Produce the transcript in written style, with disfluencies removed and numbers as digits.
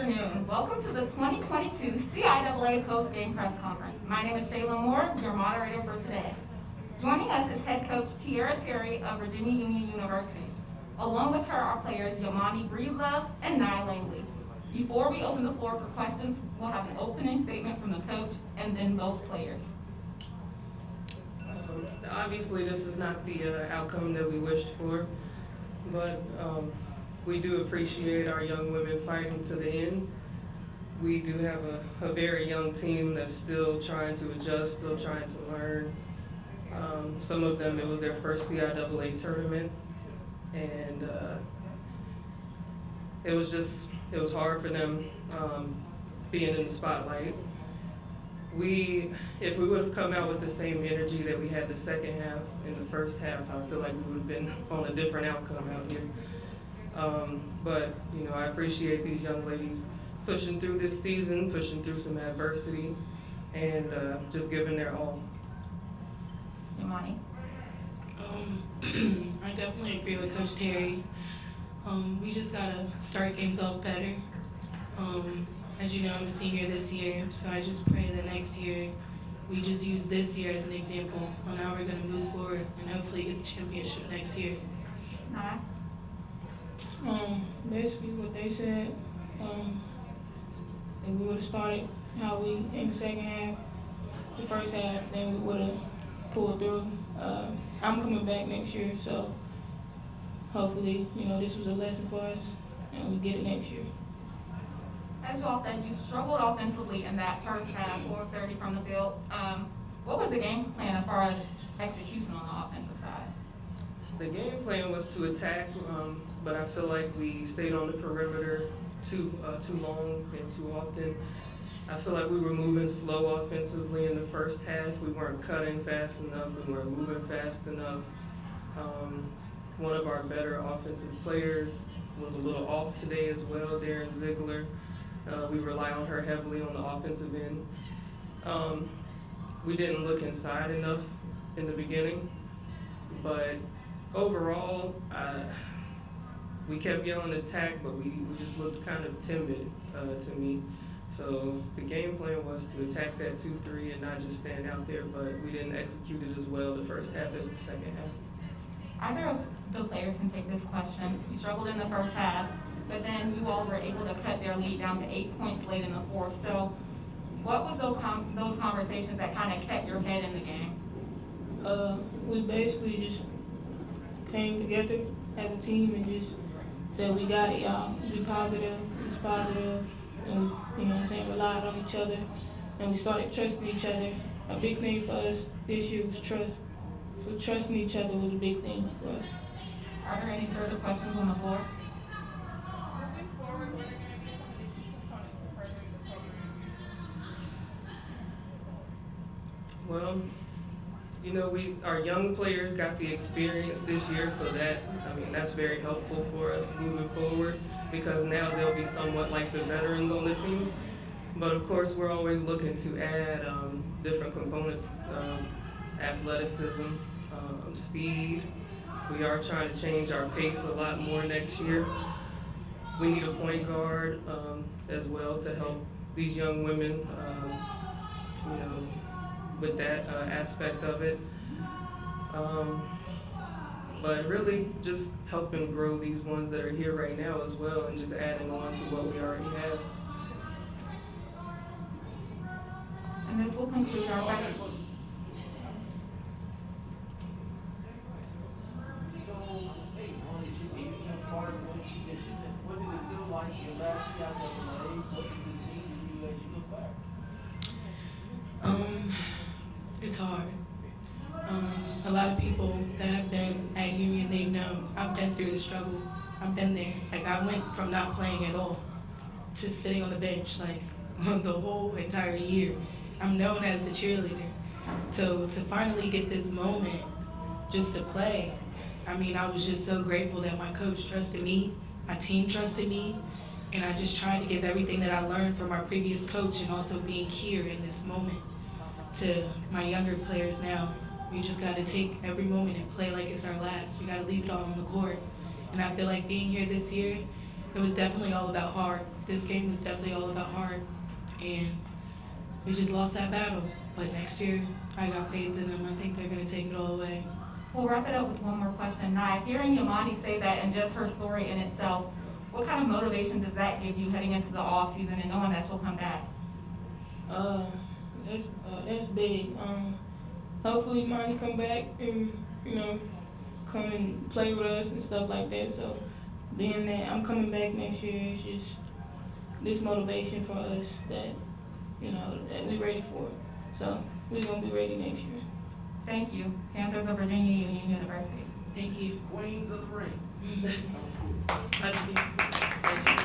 afternoon. Welcome to the 2022 CIAA Post-Game Press Conference. My name is Shayla Moore, your moderator for today. Joining us is head coach Tiara Terry of Virginia Union University. Along with her are players Yamani Breedlove and Nye Langley. Before we open the floor for questions, we'll have an opening statement from the coach and then both players. Obviously, this is not the outcome that we wished for, but we do appreciate our young women fighting to the end. We do have a very young team that's still trying to adjust, still trying to learn. Some of them, it was their first CIAA tournament, and it was hard for them being in the spotlight. If we would have come out with the same energy that we had the second half in the first half, I feel like we would have been on a different outcome out here. But I appreciate these young ladies pushing through this season, pushing through some adversity, and just giving their all. Yamani? I definitely agree with Coach Terry. We just gotta start games off better. As you know, I'm a senior this year, so I just pray that next year we just use this year as an example on how we're gonna move forward and hopefully get the championship next year. Nye? Basically what they said, if we would have started how we in the second half, the first half, then we would have pulled through. I'm coming back next year, so hopefully, this was a lesson for us and we get it next year. As you all said, you struggled offensively in that first half, 4 of 30 from the field. What was the game plan as far as execution on the offensive side? The game plan was to attack, but I feel like we stayed on the perimeter too long and too often. I feel like we were moving slow offensively in the first half. We weren't cutting fast enough. We weren't moving fast enough. One of our better offensive players was a little off today as well, Darren Ziegler. We rely on her heavily on the offensive end. We didn't look inside enough in the beginning, but overall, we kept yelling attack, but we just looked kind of timid to me. So the game plan was to attack that 2-3 and not just stand out there, but we didn't execute it as well the first half as the second half. Either of the players can take this question. You struggled in the first half, but then you all were able to cut their lead down to 8 points late in the fourth. So what was those conversations that kind of kept your head in the game? We basically just came together as a team and just said, we got it, y'all. Be positive, be positive, and relied on each other. And we started trusting each other. A big thing for us this year was trust. So trusting each other was a big thing for us. Are there any further questions on the floor? Moving forward, what are going to be some of the key components to furthering the program? Well, our young players got the experience this year, so that's very helpful for us moving forward because now they'll be somewhat like the veterans on the team. But of course, we're always looking to add different components, athleticism, speed. We are trying to change our pace a lot more next year. We need a point guard as well to help these young women, with that aspect of it. But really just helping grow these ones that are here right now as well and just adding on to what we already have. And this will conclude our presentation. What did it feel like your last CIAA? What does this mean to you as you look back? It's hard. A lot of people that have been at Union, they know I've been through the struggle. I've been there. Like I went from not playing at all to sitting on the bench like the whole entire year. I'm known as the cheerleader. So to finally get this moment just to play, I was just so grateful that my coach trusted me, my team trusted me, and I just tried to give everything that I learned from our previous coach and also being here in this moment to my younger players now. We just got to take every moment and play like it's our last. We got to leave it all on the court. And I feel like being here this year, it was definitely all about heart. This game was definitely all about heart, and we just lost that battle. But next year, I got faith in them. I think they're going to take it all away. We'll wrap it up with one more question. Now, hearing Yamani say that and just her story in itself, what kind of motivation does that give you heading into the off season and knowing that you'll come back? That's big. Hopefully Monty come back and, come and play with us and stuff like that. So being that I'm coming back next year, it's just this motivation for us that, that we're ready for. So we're gonna be ready next year. Thank you. Panthers of Virginia Union University. Thank you. Queens of the ring. Thank you.